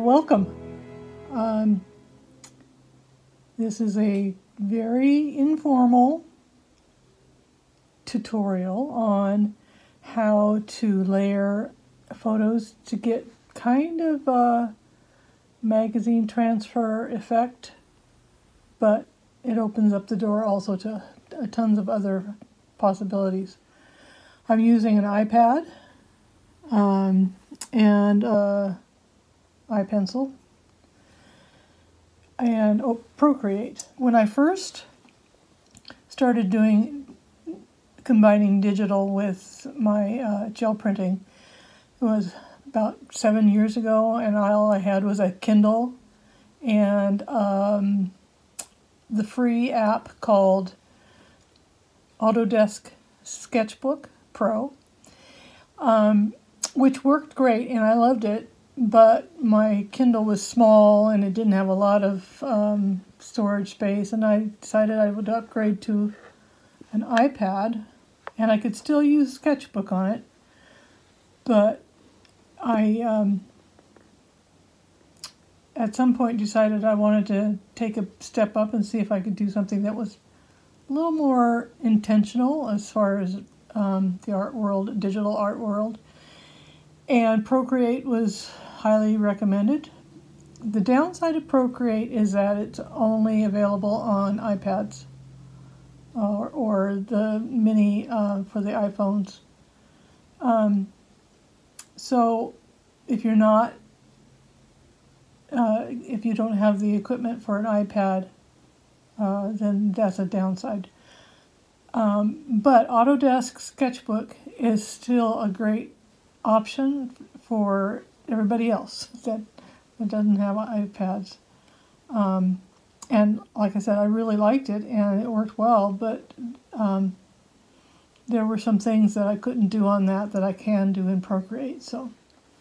welcome. This is a very informal tutorial on how to layer photos to get kind of a magazine transfer effect, but it opens up the door also to tons of other possibilities. I'm using an iPad and iPencil and Procreate. When I first started combining digital with my gel printing, it was about 7 years ago, and all I had was a Kindle and the free app called Autodesk Sketchbook Pro, which worked great and I loved it, but my Kindle was small and it didn't have a lot of storage space, and I decided I would upgrade to an iPad, and I could still use Sketchbook on it, but I at some point decided I wanted to take a step up and see if I could do something that was a little more intentional as far as the art world, digital art world, and Procreate was highly recommended. The downside of Procreate is that it's only available on iPads or the mini for the iPhones. So if you're not, if you don't have the equipment for an iPad, then that's a downside. But Autodesk Sketchbook is still a great option for everybody else that doesn't have iPads. And like I said, I really liked it and it worked well, but there were some things that I couldn't do on that I can do in Procreate. So,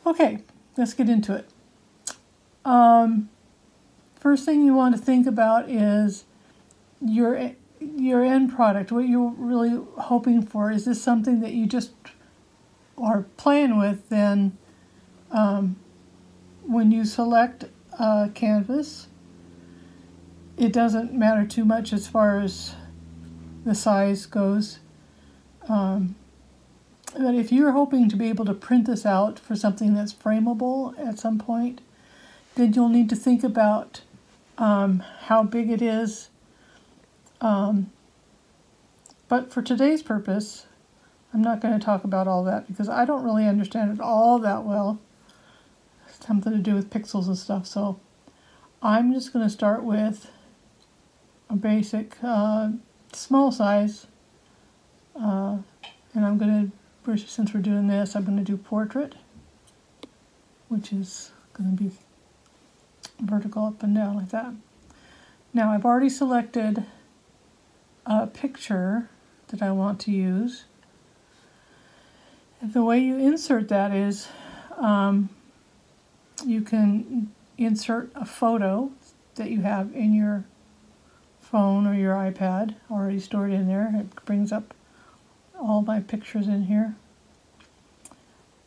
okay, let's get into it. First thing you want to think about is your end product, what you're really hoping for. Is this something that you just are playing with? Then when you select a canvas, it doesn't matter too much as far as the size goes. But if you're hoping to be able to print this out for something that's frameable at some point, then you'll need to think about how big it is. But for today's purpose, I'm not going to talk about all that because I don't really understand it all that well. It's something to do with pixels and stuff. So I'm just going to start with a basic small size. And I'm going to, since we're doing this, I'm going to do portrait, which is going to be vertical up and down like that. Now I've already selected a picture that I want to use. And the way you insert that is you can insert a photo that you have in your phone or your iPad already stored in there. It brings up all my pictures in here.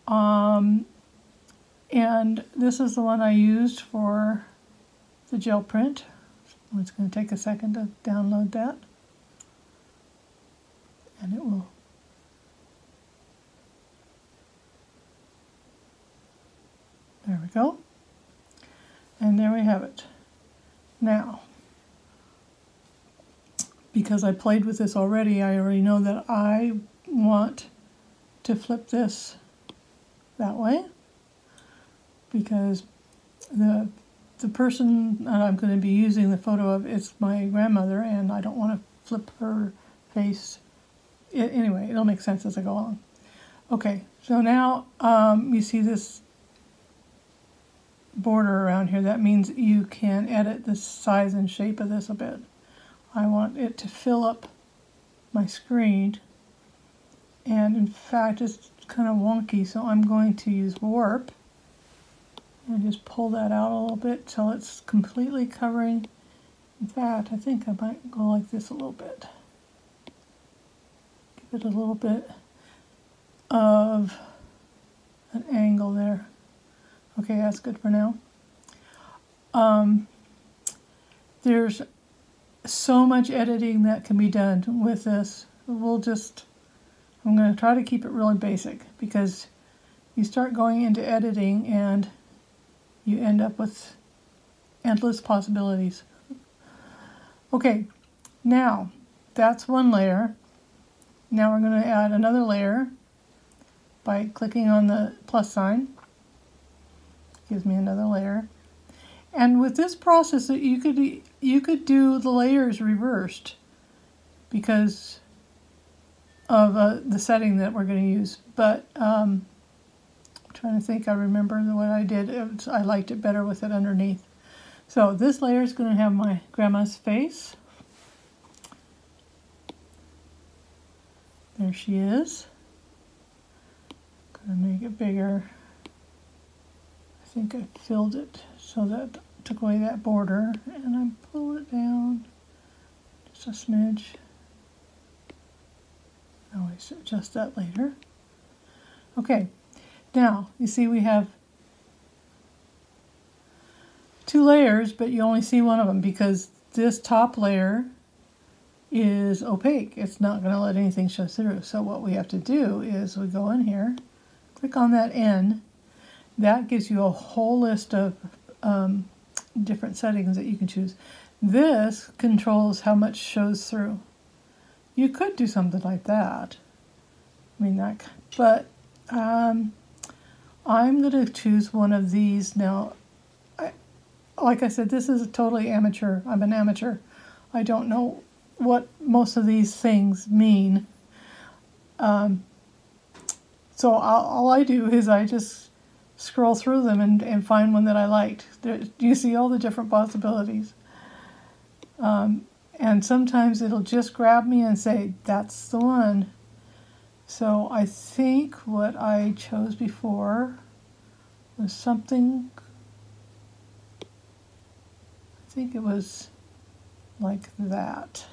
And this is the one I used for the gel print. It's going to take a second to download that. And it will. There we go. And there we have it. Now, because I played with this already, I already know that I want to flip this that way, because the person that I'm going to be using the photo of is my grandmother, and I don't want to flip her face. Anyway, it'll make sense as I go along. Okay, so now you see this border around here. That means you can edit the size and shape of this a bit. I want it to fill up my screen, and in fact it's kind of wonky, so I'm going to use warp and just pull that out a little bit till it's completely covering. In fact, I think I might go like this a little bit. Give it a little bit of an angle there. Okay, that's good for now. There's so much editing that can be done with this. I'm going to try to keep it really basic, because you start going into editing and you end up with endless possibilities. Okay, now that's one layer. Now we're going to add another layer by clicking on the plus sign. Gives me another layer. And with this process, you could do the layers reversed because of the setting that we're going to use. But I'm trying to think. I remember what I did. I liked it better with it underneath. So this layer is going to have my grandma's face. There she is. Going to make it bigger. I think I filled it so that took away that border, and I pull it down just a smidge. I'll always adjust that later. Okay, now you see we have two layers, but you only see one of them because this top layer is opaque. It's not going to let anything show through. So what we have to do is we go in here, click on that N. That gives you a whole list of different settings that you can choose. This controls how much shows through. You could do something like that. I mean, but I'm going to choose one of these now. Like I said, this is totally amateur. I'm an amateur. I don't know what most of these things mean. So all I do is I just scroll through them and find one that I liked. You see all the different possibilities. And sometimes it'll just grab me and say, that's the one. So I think what I chose before was something, I think it was like that.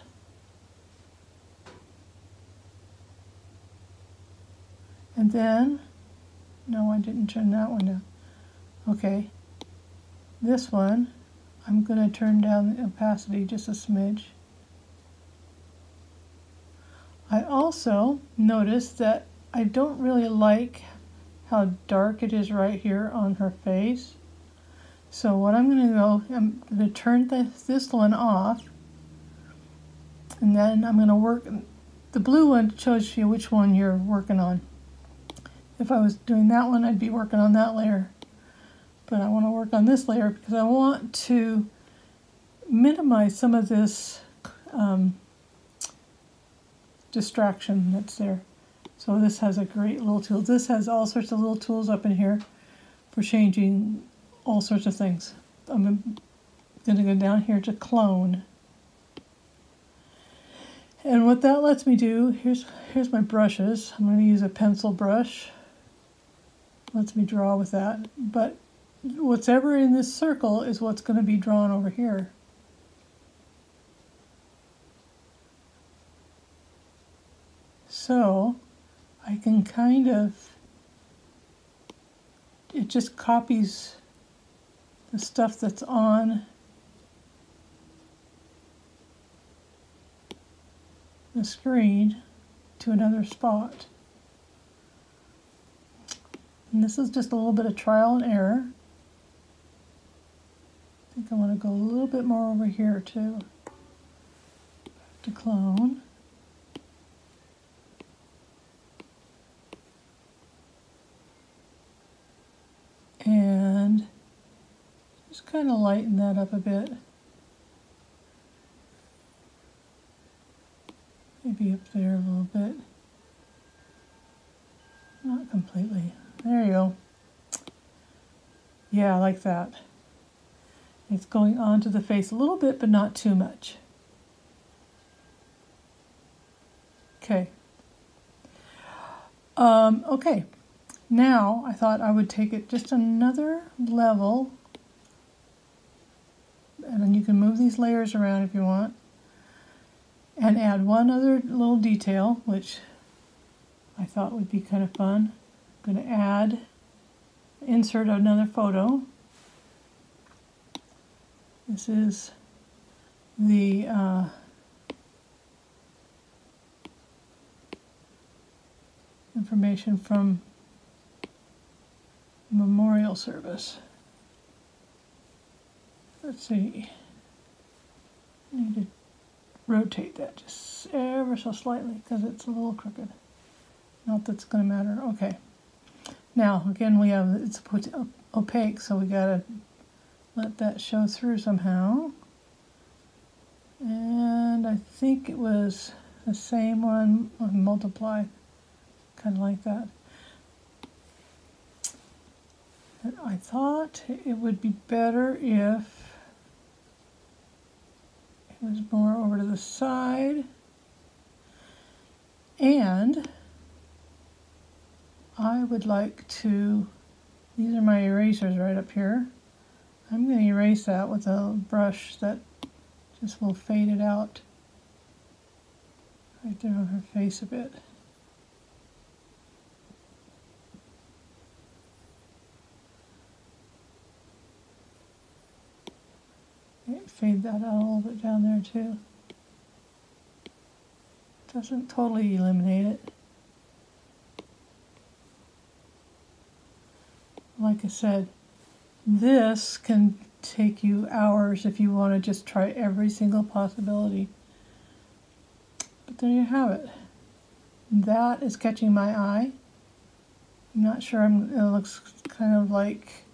And then, no, I didn't turn that one down. Okay, this one, I'm going to turn down the opacity just a smidge. I also noticed that I don't really like how dark it is right here on her face. So what I'm going to turn this one off, and then I'm going to work. The blue one shows you which one you're working on. If I was doing that one, I'd be working on that layer. But I want to work on this layer because I want to minimize some of this distraction that's there. So this has a great little tool. This has all sorts of little tools up in here for changing all sorts of things. I'm going to go down here to clone. And what that lets me do, here's my brushes. I'm going to use a pencil brush. Lets me draw with that. But what's ever in this circle is what's going to be drawn over here. So I can kind of, it just copies the stuff that's on the screen to another spot. And this is just a little bit of trial and error. I think I want to go a little bit more over here too. To clone. And just kind of lighten that up a bit. Maybe up there a little bit. Not completely. There you go. Yeah, I like that. It's going onto the face a little bit, but not too much. Okay. Okay. Now, I thought I would take it just another level. And then you can move these layers around if you want. And add one other little detail, which I thought would be kind of fun. I'm going to insert another photo. This is the information from memorial service. Let's see. I need to rotate that just ever so slightly because it's a little crooked. Not that it's going to matter. Okay. Now, again, we have, it's opaque, so we got to let that show through somehow. And I think it was the same one, multiply, kind of like that. And I thought it would be better if it was more over to the side. And I would like to, these are my erasers right up here. I'm going to erase that with a brush that just will fade it out right there on her face a bit. Okay, fade that out a little bit down there too. Doesn't totally eliminate it. Like I said, this can take you hours if you want to just try every single possibility. But there you have it. That is catching my eye. I'm not sure, it looks kind of like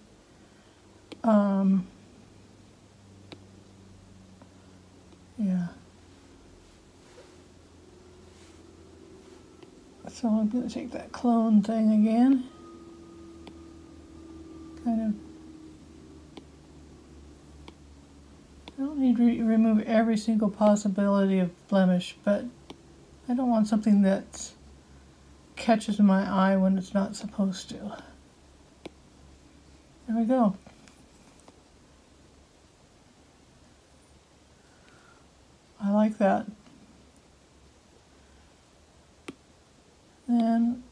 yeah. So I'm going to take that clone thing again. Kind of, I don't need to remove every single possibility of blemish, but I don't want something that catches my eye when it's not supposed to. There we go. I like that. And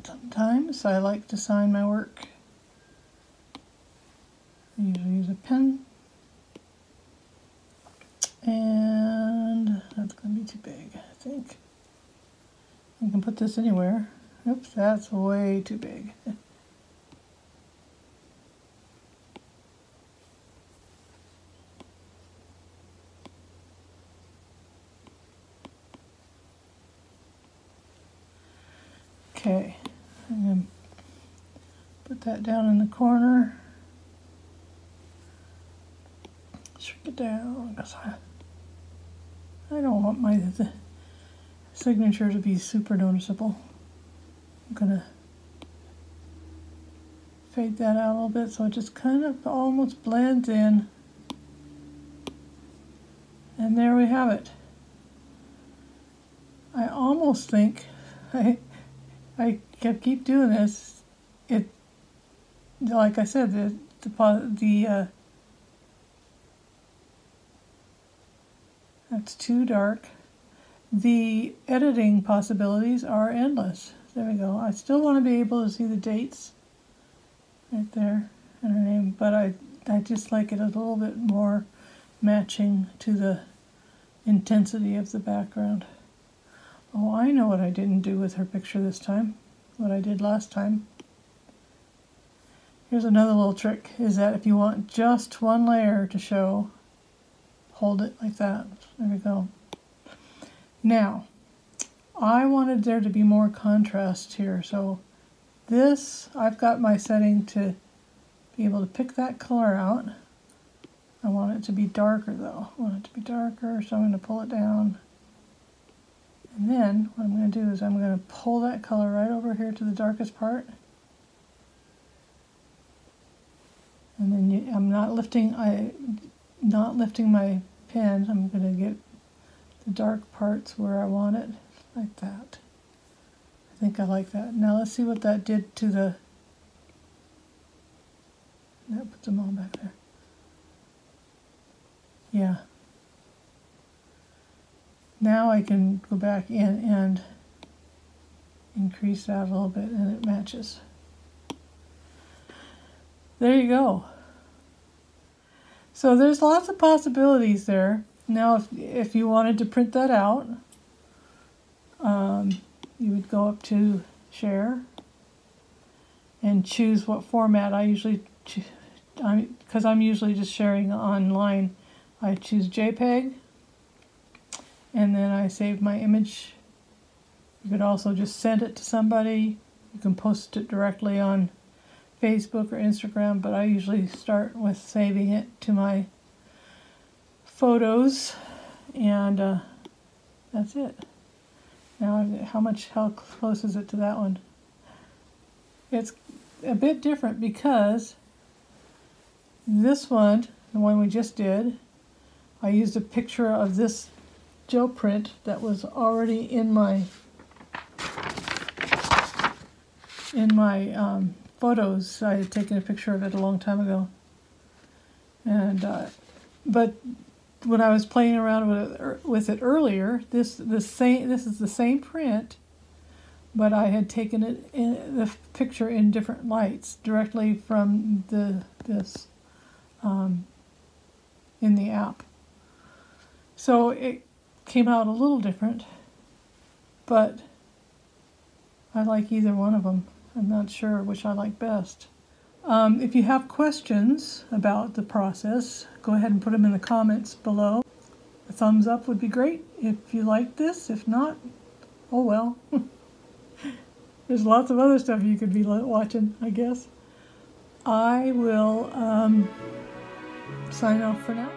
sometimes I like to sign my work. I usually use a pen. And that's going to be too big, I think. I can put this anywhere. Oops, that's way too big. Okay, I'm going to put that down in the corner. Shrink it down because I don't want the signature to be super noticeable. I'm going to fade that out a little bit so it just kind of almost blends in. And there we have it. I almost think I keep doing this. It, like I said, that's too dark. The editing possibilities are endless. There we go. I still want to be able to see the dates right there and her name, but I just like it a little bit more matching to the intensity of the background. Oh, I know what I didn't do with her picture this time, what I did last time. Here's another little trick, is that if you want just one layer to show, hold it like that. There we go. Now, I wanted there to be more contrast here, so this, I've got my setting to be able to pick that color out. I want it to be darker though. I want it to be darker, so I'm going to pull it down. And then what I'm going to do is I'm going to pull that color right over here to the darkest part. And then I'm not lifting my pen. I'm going to get the dark parts where I want it, like that. I think I like that. Now let's see what that did to the, that puts them all back there. Yeah. Now I can go back in and increase that a little bit and it matches. There you go. So there's lots of possibilities there. Now, if you wanted to print that out, you would go up to Share and choose what format. I usually, because I'm usually just sharing online, I choose JPEG, and then I save my image. You could also just send it to somebody. You can post it directly on Facebook or Instagram, but I usually start with saving it to my photos, and that's it. Now, how close is it to that one? It's a bit different because this one, the one we just did, I used a picture of this gel print that was already in my photos. I had taken a picture of it a long time ago, and but when I was playing around with it earlier, this is the same print, but I had taken it in the picture in different lights directly from this in the app. So it came out a little different, but I like either one of them. I'm not sure which I like best. If you have questions about the process, go ahead and put them in the comments below. A thumbs up would be great if you like this. If not, oh well. There's lots of other stuff you could be watching, I guess. I will sign off for now.